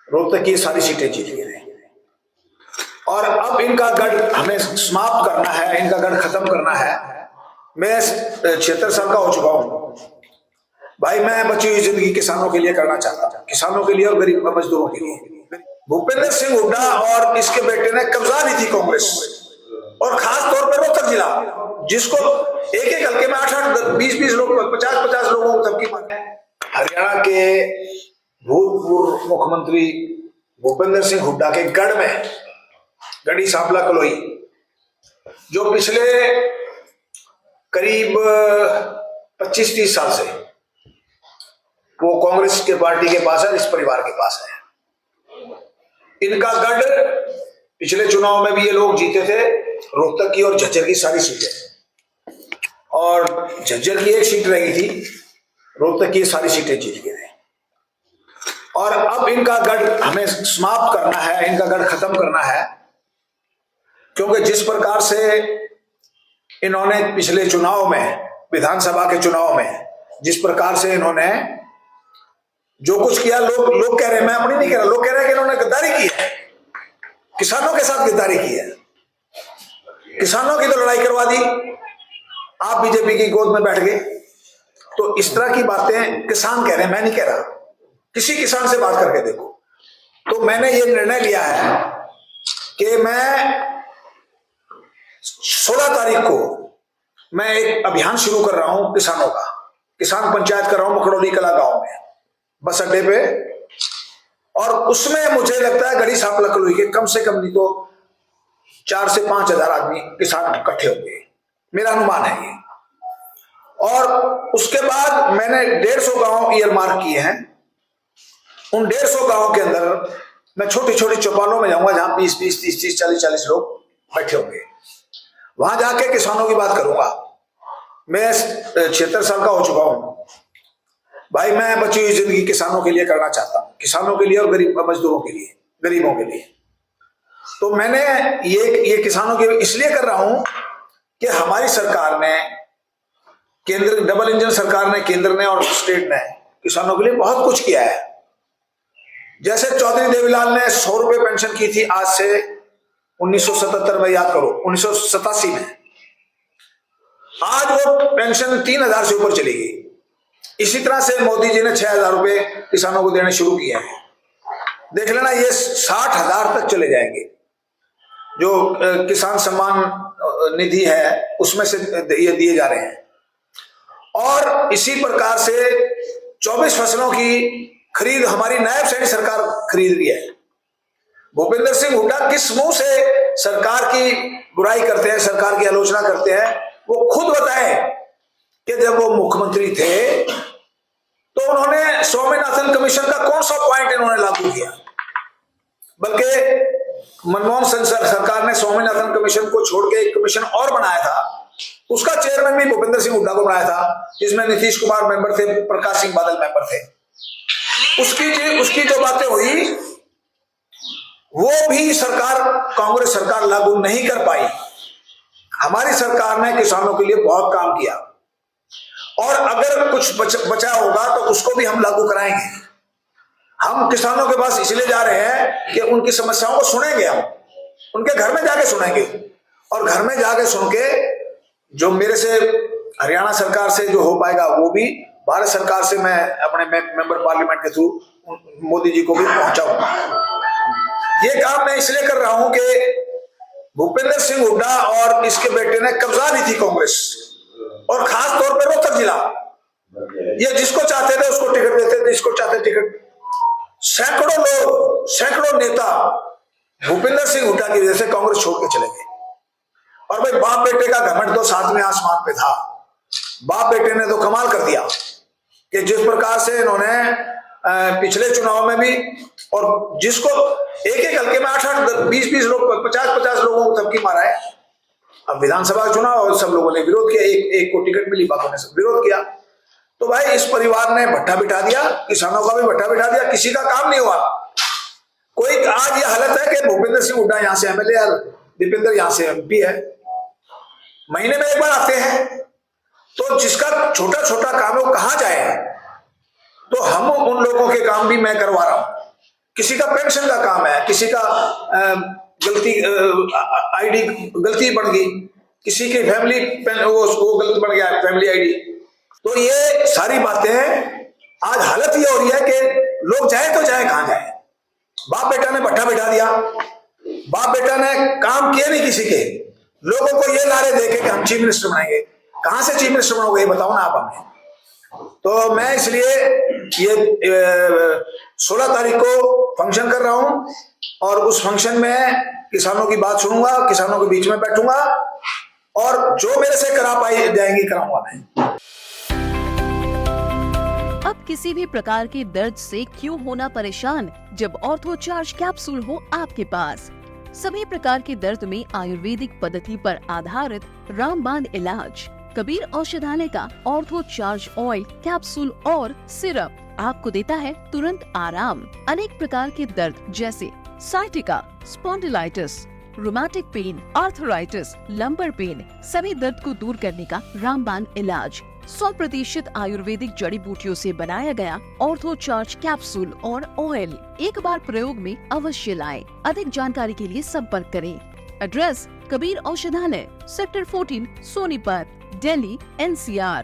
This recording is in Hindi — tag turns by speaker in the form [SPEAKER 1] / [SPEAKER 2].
[SPEAKER 1] रोहतक की सारी सीटें जीत गए और अब इनका गढ़ हमें समाप्त करना है, इनका गढ़ खत्म करना है। मैं 76 साल का हो चुका हूं भाई। मैं बची हुई जिंदगी किसानों के लिए करना चाहता हूं, किसानों के लिए और गरीब मजदूरों के लिए। भूपेंद्र सिंह हुड्डा और इसके बेटे ने कब्जा ली थी कांग्रेस, और खास तौर पर रोहतक जिला, जिसको एक एक हल्के में 8-8 20-20 लोग 50-50 लोगों को धमकी मारे। हरियाणा के भूतपूर्व मुख्यमंत्री भूपेंद्र सिंह हुड्डा के गढ़ में गढ़ी सांपला कलोई, जो पिछले करीब 25-30 साल से वो कांग्रेस के पार्टी के पास है, इस परिवार के पास है। इनका गढ़ पिछले चुनाव में भी ये लोग जीते थे, रोहतक की और झज्जर की सारी सीटें, और झज्जर की एक सीट रह गई थी, रोहतक की सारी सीटें जीत गए थे। और अब इनका गढ़ हमें समाप्त करना है, इनका गढ़ खत्म करना है, क्योंकि जिस प्रकार से इन्होंने पिछले चुनाव में, विधानसभा के चुनाव में जिस प्रकार से इन्होंने जो कुछ किया, लोग कह रहे हैं, मैं अपनी नहीं कह रहा, लोग कह रहे हैं कि इन्होंने गद्दारी की है, किसानों के साथ गद्दारी की है, किसानों की तो लड़ाई करवा दी, आप बीजेपी की गोद में बैठ गए। तो इस तरह की बातें किसान कह रहे हैं, मैं नहीं कह रहा, किसी किसान से बात करके देखो। तो मैंने ये निर्णय लिया है कि मैं 16 तारीख को मैं एक अभियान शुरू कर रहा हूं किसानों का, किसान पंचायत कर रहा हूं मकड़ौली कला गांव में, बस अड्डे पे। और उसमें मुझे लगता है गढ़ी सांपला कलोई के कम से कम नहीं तो 4 से 5 हजार आदमी किसान इकट्ठे होंगे, मेरा अनुमान है ये। और उसके बाद मैंने 150 गांव ईयर मार्क किए हैं। उन 150 गांव के अंदर मैं छोटी छोटी चौपालों में जाऊंगा, जहां 20-20, 30-30, 40-40 लोग बैठे होंगे, वहां जाके किसानों की बात करूंगा। मैं 76 साल का हो चुका हूं भाई। मैं बची हुई जिंदगी किसानों के लिए करना चाहता हूं, किसानों के लिए और गरीब मजदूरों के लिए, गरीबों के लिए। तो मैंने ये किसानों के इसलिए कर रहा हूं कि हमारी सरकार ने, केंद्र डबल इंजन सरकार ने, केंद्र ने और स्टेट ने किसानों के लिए बहुत कुछ किया है। जैसे चौधरी देवीलाल ने 100 रुपए पेंशन की थी, आज से 1977 में, याद करो 1987 में, आज वो पेंशन 3000 से ऊपर चली गई। इसी तरह से मोदी जी ने 6000 रुपए किसानों को देने शुरू किए हैं। देख लेना, ये 60,000 तक चले जाएंगे। जो किसान सम्मान निधि है उसमें से ये दिए जा रहे हैं। और इसी प्रकार से 24 फसलों की खरीद हमारी नायब सैनिक सरकार खरीद रही है। भूपेंद्र सिंह हुड्डा किस मुंह से सरकार की बुराई करते हैं, सरकार की आलोचना करते हैं, वो खुद बताएं कि जब वो मुख्यमंत्री थे तो उन्होंने स्वामीनाथन कमीशन का कौन सा पॉइंट इन्होंने लागू किया। बल्कि मनमोहन सिंह सरकार ने स्वामीनाथन कमीशन को छोड़ के एक कमीशन और बनाया था, उसका चेयरमैन भी भूपेंद्र सिंह हुड्डा को बनाया था, जिसमें नीतीश कुमार मेंबर थे, प्रकाश सिंह बादल मेंबर थे। उसकी जो बातें हुई वो भी सरकार, कांग्रेस सरकार लागू नहीं कर पाई। हमारी सरकार ने किसानों के लिए बहुत काम किया, और अगर कुछ बचा होगा तो उसको भी हम लागू कराएंगे। हम किसानों के पास इसलिए जा रहे हैं कि उनकी समस्याओं को सुनेंगे, हम उनके घर में जाके सुनेंगे, और घर में जाके सुन के जो मेरे से हरियाणा सरकार से जो हो पाएगा वो भी भारत सरकार से मैं अपने मेंबर पार्लियामेंट के थ्रू मोदी जी को भी पहुंचाऊंगा। ये काम मैं इसलिए कर रहा हूं कि भूपेंद्र सिंह हुड्डा और इसके बेटे ने कब्जा ली थी कांग्रेस, और खास तौर पर रोहतक जिला, ये जिसको चाहते थे उसको टिकट देते थे, जिसको चाहते टिकट। सैकड़ों लोग, सैकड़ों नेता भूपेंद्र सिंह हुड्डा की वजह से कांग्रेस छोड़ के चले गए। और भाई बाप बेटे का घमंड तो सातवें आसमान पे था। बाप बेटे ने तो कमाल कर दिया कि जिस प्रकार से इन्होंने पिछले चुनाव में भी, और जिसको एक एक हल्के में 8-8 20-20 लोग 50-50 लोगों को धमकी मारा है। अब विधानसभा चुनाव और सब लोगों ने विरोध किया, एक को टिकट मिली, बाकी ने सब विरोध किया। तो भाई इस परिवार ने भट्टा बिठा दिया, किसानों का भी भट्टा बिठा दिया, किसी का काम नहीं हुआ। कोई आज ये हालत है कि भूपेंद्र सिंह हुड्डा यहाँ से एमएलए और दीपेंद्र यहाँ से एमपी है, महीने में एक बार आते हैं, तो जिसका छोटा छोटा काम है वो कहां जाए। तो हम उन लोगों के काम भी मैं करवा रहा हूं किसी का पेंशन का काम है, किसी का गलती आईडी गलती बन गई, किसी की फैमिली वो गलत बन गया फैमिली आईडी। तो ये सारी बातें आज हालत ये हो रही है कि लोग जाए तो जाए कहां जाए। बाप बेटा ने भट्ठा बैठा दिया, बाप बेटा ने काम किए नहीं किसी के, लोगों को ये लारे देके कि हम चीफ मिनिस्टर बनाएंगे। कहां से चीफ मिनिस्टर बनोगे ये बताओ ना आप हमें। तो मैं इसलिए ये 16 तारीख को फंक्शन कर रहा हूं और उस फंक्शन में किसानों की बात सुनूंगा, किसानों के बीच में बैठूंगा और जो मेरे से करा पाई जाएंगी कराऊंगा मैं।
[SPEAKER 2] अब किसी भी प्रकार के दर्द से क्यों होना परेशान जब ऑर्थो चार्ज कैप्सूल हो आपके पास। सभी प्रकार के दर्द में आयुर्वेदिक पद्धति पर आधारित रामबाण इलाज कबीर औषधालय का ऑर्थो चार्ज ऑयल कैप्सूल और सिरप आपको देता है तुरंत आराम। अनेक प्रकार के दर्द जैसे sciatica, spondylitis, rheumatic pain, arthritis, lumbar pain, सभी दर्द को दूर करने का रामबाण इलाज 100% आयुर्वेदिक जड़ी बूटियों से बनाया गया ऑर्थो चार्ज कैप्सूल और ऑयल एक बार प्रयोग में अवश्य लाएं। अधिक जानकारी के लिए संपर्क करें। एड्रेस कबीर औषधालय, सेक्टर 14, सोनीपत, दिल्ली, NCR।